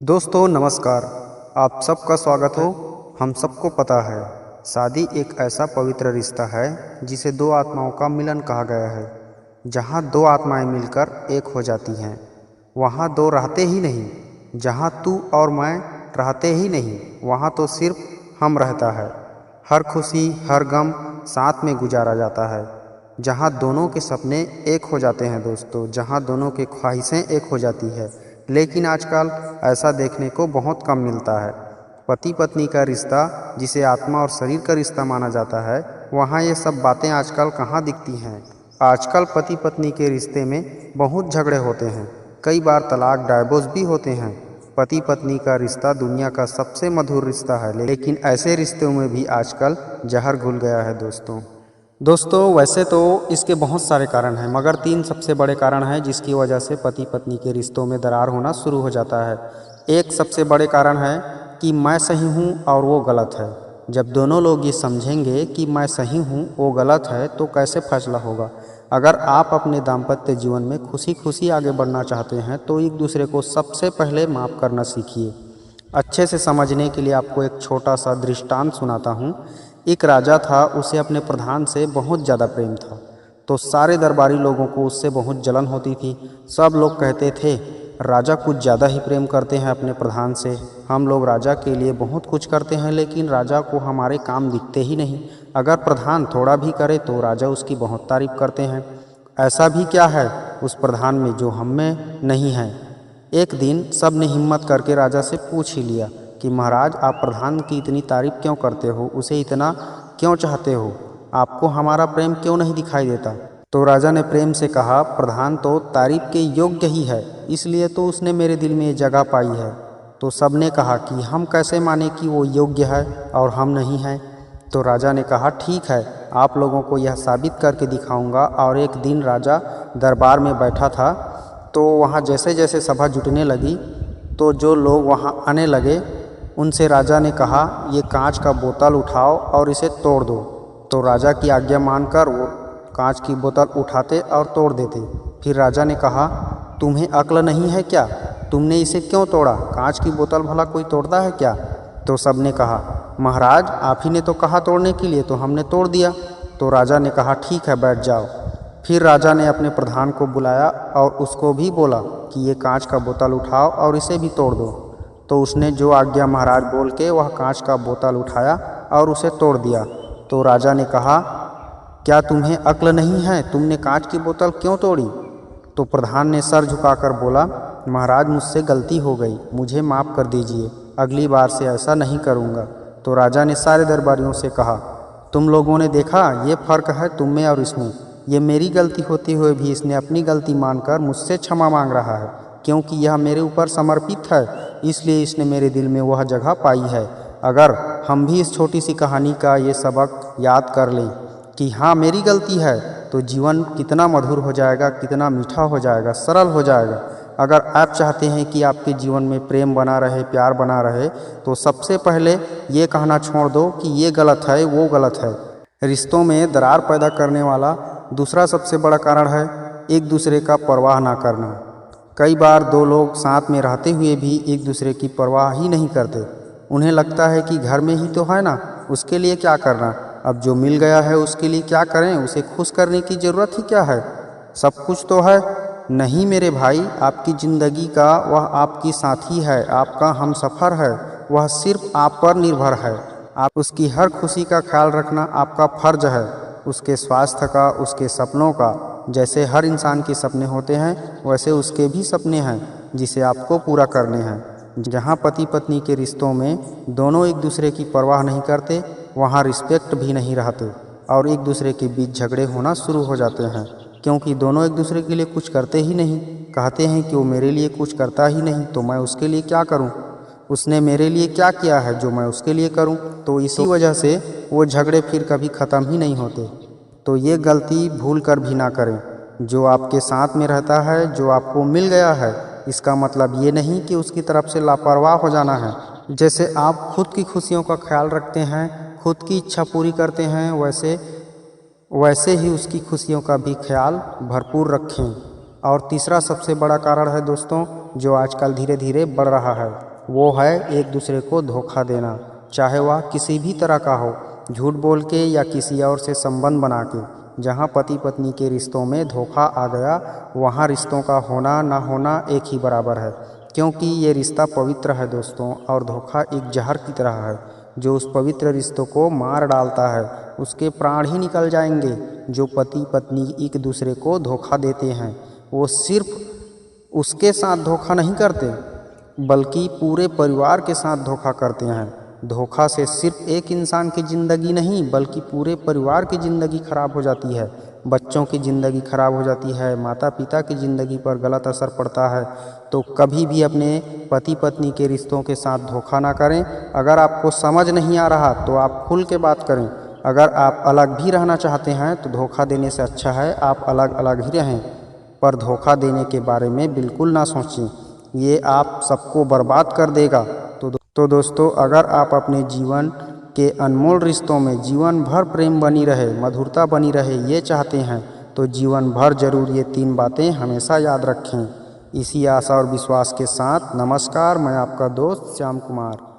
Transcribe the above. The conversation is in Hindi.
दोस्तों नमस्कार। आप सबका स्वागत हो। हम सबको पता है शादी एक ऐसा पवित्र रिश्ता है जिसे दो आत्माओं का मिलन कहा गया है। जहाँ दो आत्माएं मिलकर एक हो जाती हैं वहाँ दो रहते ही नहीं। जहाँ तू और मैं रहते ही नहीं वहाँ तो सिर्फ हम रहता है। हर खुशी हर गम साथ में गुजारा जाता है। जहाँ दोनों के सपने एक हो जाते हैं दोस्तों, जहाँ दोनों की ख्वाहिशें एक हो जाती है। लेकिन आजकल ऐसा देखने को बहुत कम मिलता है। पति पत्नी का रिश्ता जिसे आत्मा और शरीर का रिश्ता माना जाता है, वहाँ ये सब बातें आजकल कहाँ दिखती हैं। आजकल पति पत्नी के रिश्ते में बहुत झगड़े होते हैं, कई बार तलाक डाइवोर्स भी होते हैं। पति पत्नी का रिश्ता दुनिया का सबसे मधुर रिश्ता है, लेकिन ऐसे रिश्तों में भी आजकल जहर घुल गया है दोस्तों वैसे तो इसके बहुत सारे कारण हैं, मगर तीन सबसे बड़े कारण हैं जिसकी वजह से पति पत्नी के रिश्तों में दरार होना शुरू हो जाता है। एक सबसे बड़े कारण है कि मैं सही हूँ और वो गलत है। जब दोनों लोग ये समझेंगे कि मैं सही हूँ वो गलत है तो कैसे फैसला होगा। अगर आप अपने दाम्पत्य जीवन में खुशी खुशी आगे बढ़ना चाहते हैं तो एक दूसरे को सबसे पहले माफ़ करना सीखिए। अच्छे से समझने के लिए आपको एक छोटा सा दृष्टांत सुनाता हूँ। एक राजा था, उसे अपने प्रधान से बहुत ज़्यादा प्रेम था। तो सारे दरबारी लोगों को उससे बहुत जलन होती थी। सब लोग कहते थे राजा कुछ ज़्यादा ही प्रेम करते हैं अपने प्रधान से। हम लोग राजा के लिए बहुत कुछ करते हैं लेकिन राजा को हमारे काम दिखते ही नहीं। अगर प्रधान थोड़ा भी करे तो राजा उसकी बहुत तारीफ करते हैं। ऐसा भी क्या है उस प्रधान में जो हम में नहीं है। एक दिन सब ने हिम्मत करके राजा से पूछ ही लिया कि महाराज आप प्रधान की इतनी तारीफ क्यों करते हो, उसे इतना क्यों चाहते हो, आपको हमारा प्रेम क्यों नहीं दिखाई देता। तो राजा ने प्रेम से कहा प्रधान तो तारीफ के योग्य ही है, इसलिए तो उसने मेरे दिल में ये जगह पाई है। तो सब ने कहा कि हम कैसे माने कि वो योग्य है और हम नहीं हैं। तो राजा ने कहा ठीक है, आप लोगों को यह साबित करके दिखाऊंगा। और एक दिन राजा दरबार में बैठा था, तो वहाँ जैसे जैसे सभा जुटने लगी तो जो लोग वहाँ आने लगे उनसे राजा ने कहा ये कांच का बोतल उठाओ और इसे तोड़ दो। तो राजा की आज्ञा मानकर वो कांच की बोतल उठाते और तोड़ देते। फिर राजा ने कहा तुम्हें अक्ल नहीं है क्या, तुमने इसे क्यों तोड़ा, कांच की बोतल भला कोई तोड़ता है क्या। तो सब ने कहा महाराज आप ही ने तो कहा तोड़ने के लिए, तो हमने तोड़ दिया। तो राजा ने कहा ठीक है बैठ जाओ। फिर राजा ने अपने प्रधान को बुलाया और उसको भी बोला कि ये कांच का बोतल उठाओ और इसे भी तोड़ दो। तो उसने जो आज्ञा महाराज बोल के वह कांच का बोतल उठाया और उसे तोड़ दिया। तो राजा ने कहा क्या तुम्हें अक्ल नहीं है, तुमने कांच की बोतल क्यों तोड़ी। तो प्रधान ने सर झुकाकर बोला महाराज मुझसे गलती हो गई, मुझे माफ़ कर दीजिए, अगली बार से ऐसा नहीं करूँगा। तो राजा ने सारे दरबारियों से कहा तुम लोगों ने देखा ये फ़र्क है तुम में और इसमें। ये मेरी गलती होते हुए भी इसने अपनी गलती मानकर मुझसे क्षमा मांग रहा है, क्योंकि यह मेरे ऊपर समर्पित है, इसलिए इसने मेरे दिल में वह जगह पाई है। अगर हम भी इस छोटी सी कहानी का ये सबक याद कर लें कि हाँ मेरी गलती है, तो जीवन कितना मधुर हो जाएगा, कितना मीठा हो जाएगा, सरल हो जाएगा। अगर आप चाहते हैं कि आपके जीवन में प्रेम बना रहे, प्यार बना रहे, तो सबसे पहले ये कहना छोड़ दो कि ये गलत है वो गलत है। रिश्तों में दरार पैदा करने वाला दूसरा सबसे बड़ा कारण है एक दूसरे का परवाह ना करना। कई बार दो लोग साथ में रहते हुए भी एक दूसरे की परवाह ही नहीं करते। उन्हें लगता है कि घर में ही तो है ना, उसके लिए क्या करना, अब जो मिल गया है उसके लिए क्या करें, उसे खुश करने की ज़रूरत ही क्या है, सब कुछ तो है। नहीं मेरे भाई, आपकी ज़िंदगी का वह आपकी साथी है, आपका हमसफ़र है, वह सिर्फ आप पर निर्भर है। आप उसकी हर खुशी का ख्याल रखना आपका फ़र्ज है, उसके स्वास्थ्य का, उसके सपनों का। जैसे हर इंसान के सपने होते हैं वैसे उसके भी सपने हैं जिसे आपको पूरा करने हैं। जहाँ पति पत्नी के रिश्तों में दोनों एक दूसरे की परवाह नहीं करते वहाँ रिस्पेक्ट भी नहीं रहते और एक दूसरे के बीच झगड़े होना शुरू हो जाते हैं, क्योंकि दोनों एक दूसरे के लिए कुछ करते ही नहीं। कहते हैं कि वो मेरे लिए कुछ करता ही नहीं तो मैं उसके लिए क्या करूं, उसने मेरे लिए क्या किया है जो मैं उसके लिए करूं। तो इसी वजह से वो झगड़े फिर कभी ख़त्म ही नहीं होते। तो ये गलती भूल कर भी ना करें। जो आपके साथ में रहता है, जो आपको मिल गया है, इसका मतलब ये नहीं कि उसकी तरफ से लापरवाह हो जाना है। जैसे आप खुद की खुशियों का ख्याल रखते हैं, खुद की इच्छा पूरी करते हैं, वैसे ही उसकी खुशियों का भी ख्याल भरपूर रखें। और तीसरा सबसे बड़ा कारण है दोस्तों, जो आजकल धीरे धीरे बढ़ रहा है, वो है एक दूसरे को धोखा देना, चाहे वह किसी भी तरह का हो, झूठ बोल के या किसी और से संबंध बना के। जहाँ पति पत्नी के रिश्तों में धोखा आ गया, वहाँ रिश्तों का होना ना होना एक ही बराबर है, क्योंकि ये रिश्ता पवित्र है दोस्तों, और धोखा एक जहर की तरह है जो उस पवित्र रिश्तों को मार डालता है। उसके प्राण ही निकल जाएंगे। जो पति पत्नी एक दूसरे को धोखा देते हैं, वो सिर्फ उसके साथ धोखा नहीं करते, बल्कि पूरे परिवार के साथ धोखा करते हैं। धोखा से सिर्फ एक इंसान की ज़िंदगी नहीं, बल्कि पूरे परिवार की ज़िंदगी खराब हो जाती है। बच्चों की ज़िंदगी खराब हो जाती है, माता पिता की ज़िंदगी पर गलत असर पड़ता है। तो कभी भी अपने पति पत्नी के रिश्तों के साथ धोखा ना करें। अगर आपको समझ नहीं आ रहा तो आप खुल के बात करें। अगर आप अलग भी रहना चाहते हैं तो धोखा देने से अच्छा है आप अलग अलग ही रहें, पर धोखा देने के बारे में बिल्कुल ना सोचें, ये आप सबको बर्बाद कर देगा। तो दोस्तों, अगर आप अपने जीवन के अनमोल रिश्तों में जीवन भर प्रेम बनी रहे, मधुरता बनी रहे, ये चाहते हैं, तो जीवन भर जरूर ये 3 बातें हमेशा याद रखें। इसी आशा और विश्वास के साथ नमस्कार, मैं आपका दोस्त श्याम कुमार।